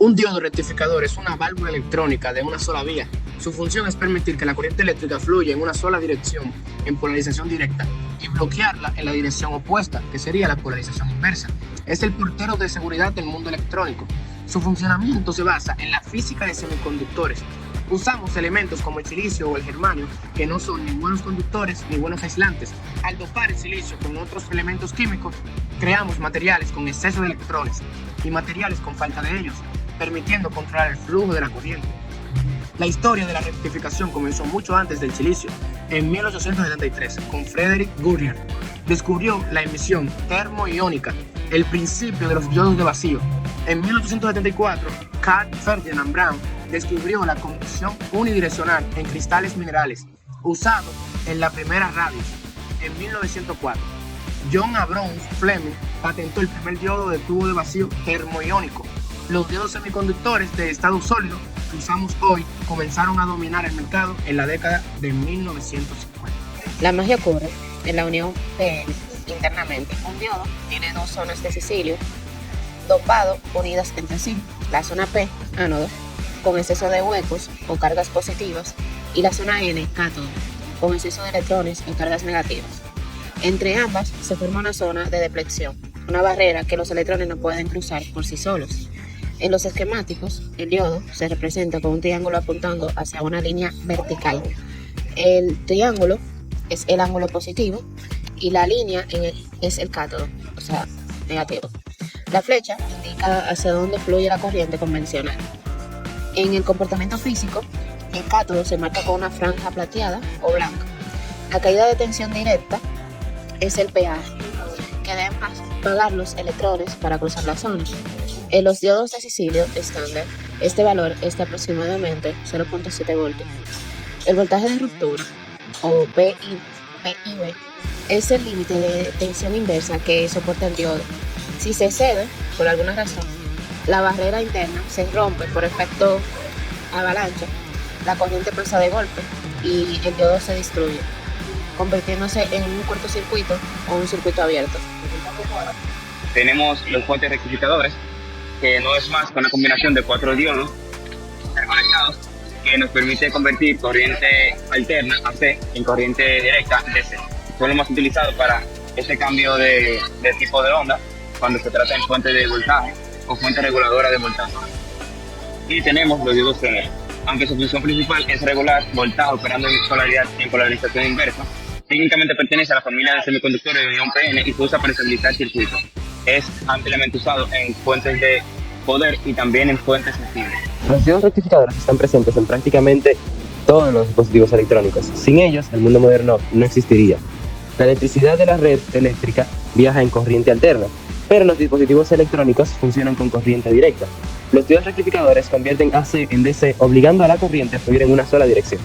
Un diodo rectificador es una válvula electrónica de una sola vía. Su función es permitir que la corriente eléctrica fluya en una sola dirección, en polarización directa, y bloquearla en la dirección opuesta, que sería la polarización inversa. Es el portero de seguridad del mundo electrónico. Su funcionamiento se basa en la física de semiconductores. Usamos elementos como el silicio o el germanio, que no son ni buenos conductores ni buenos aislantes. Al dopar el silicio con otros elementos químicos, creamos materiales con exceso de electrones y materiales con falta de ellos, permitiendo controlar el flujo de la corriente. La historia de la rectificación comenzó mucho antes del silicio. En 1873, con Frederick Guerrier, descubrió la emisión termoiónica, el principio de los diodos de vacío. En 1874, Carl Ferdinand Braun descubrió la conducción unidireccional en cristales minerales, usado en la primera radio. En 1904, John Abrams Fleming patentó el primer diodo de tubo de vacío termoiónico. Los diodos semiconductores de estado sólido que usamos hoy comenzaron a dominar el mercado en la década de 1950. La magia ocurre en la unión PN internamente. Un diodo tiene dos zonas de silicio dopado unidas entre sí. La zona P, ánodo, con exceso de huecos o cargas positivas, y la zona N, cátodo, con exceso de electrones o cargas negativas. Entre ambas se forma una zona de depleción, una barrera que los electrones no pueden cruzar por sí solos. En los esquemáticos, el diodo se representa con un triángulo apuntando hacia una línea vertical. El triángulo es el ángulo positivo y la línea es el cátodo, o sea, negativo. La flecha indica hacia dónde fluye la corriente convencional. En el comportamiento físico, el cátodo se marca con una franja plateada o blanca. La caída de tensión directa es el peaje, que deben pagar los electrones para cruzar la zona. En los diodos de silicio estándar, este valor es de aproximadamente 0.7 voltios. El voltaje de ruptura, o PIV, es el límite de tensión inversa que soporta el diodo. Si se excede, por alguna razón, la barrera interna se rompe por efecto avalancha, la corriente pasa de golpe y el diodo se destruye, convirtiéndose en un cortocircuito o un circuito abierto. Tenemos los puentes rectificadores, que no es más que una combinación de 4 diodos interconectados que nos permite convertir corriente alterna AC en corriente directa DC. Son los más utilizados para ese cambio de tipo de onda cuando se trata de fuente de voltaje o fuente reguladora de voltaje. Y tenemos los diodos Zener. Aunque su función principal es regular voltaje operando en polarización inversa, técnicamente pertenece a la familia de semiconductores de unión PN y se usa para estabilizar circuitos. Es ampliamente usado en fuentes de poder y también en fuentes sensibles. Los diodos rectificadores están presentes en prácticamente todos los dispositivos electrónicos. Sin ellos, el mundo moderno no existiría. La electricidad de la red eléctrica viaja en corriente alterna, pero los dispositivos electrónicos funcionan con corriente directa. Los diodos rectificadores convierten AC en DC, obligando a la corriente a fluir en una sola dirección.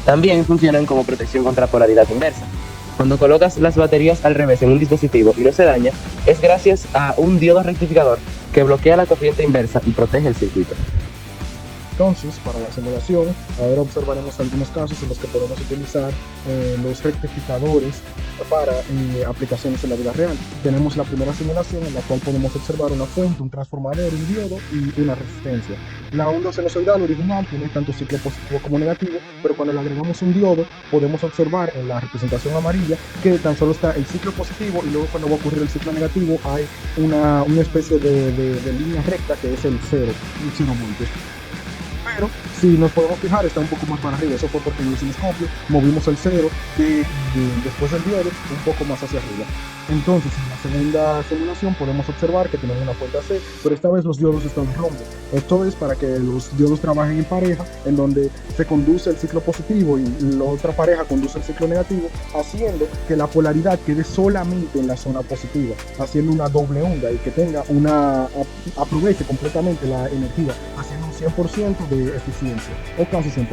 También funcionan como protección contra polaridad inversa. Cuando colocas las baterías al revés en un dispositivo y no se daña, es gracias a un diodo rectificador que bloquea la corriente inversa y protege el circuito. Entonces, para la simulación, ahora observaremos algunos casos en los que podemos utilizar los rectificadores para aplicaciones en la vida real. Tenemos la primera simulación en la cual podemos observar una fuente, un transformador, un diodo y una resistencia. La onda sinusoidal original tiene tanto ciclo positivo como negativo, pero cuando le agregamos un diodo podemos observar en la representación amarilla que tan solo está el ciclo positivo y luego cuando va a ocurrir el ciclo negativo hay una especie de línea recta que es el 0 voltios. Pero si nos podemos fijar está un poco más para arriba, eso fue porque en el osciloscopio movimos el 0 después del diodo un poco más hacia arriba. Entonces en la segunda simulación podemos observar que tenemos una fuente AC, pero esta vez los diodos están rombos. Esto es para que los diodos trabajen en pareja, en donde se conduce el ciclo positivo y la otra pareja conduce el ciclo negativo, haciendo que la polaridad quede solamente en la zona positiva, haciendo una doble onda y que tenga aproveche completamente la energía, haciendo un 100% de eficiencia, o casi 100%.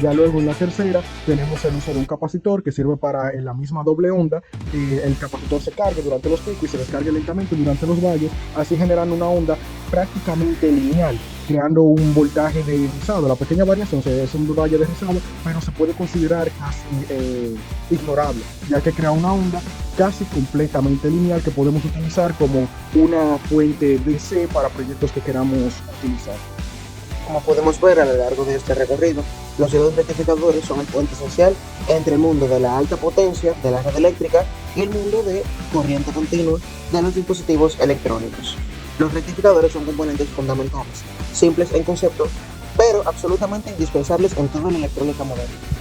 Ya luego en la tercera tenemos el uso de un capacitor que sirve para en la misma doble onda, el capacitor se cargue durante los picos y se descargue lentamente durante los valles, así generando una onda prácticamente lineal, creando un voltaje de rizado. La pequeña variación es un valle de rizado, pero se puede considerar casi ignorable, ya que crea una onda casi completamente lineal que podemos utilizar como una fuente DC para proyectos que queramos utilizar. Como podemos ver a lo largo de este recorrido, los diodos rectificadores son el puente esencial entre el mundo de la alta potencia de la red eléctrica y el mundo de corriente continua de los dispositivos electrónicos. Los rectificadores son componentes fundamentales, simples en concepto, pero absolutamente indispensables en toda la electrónica moderna.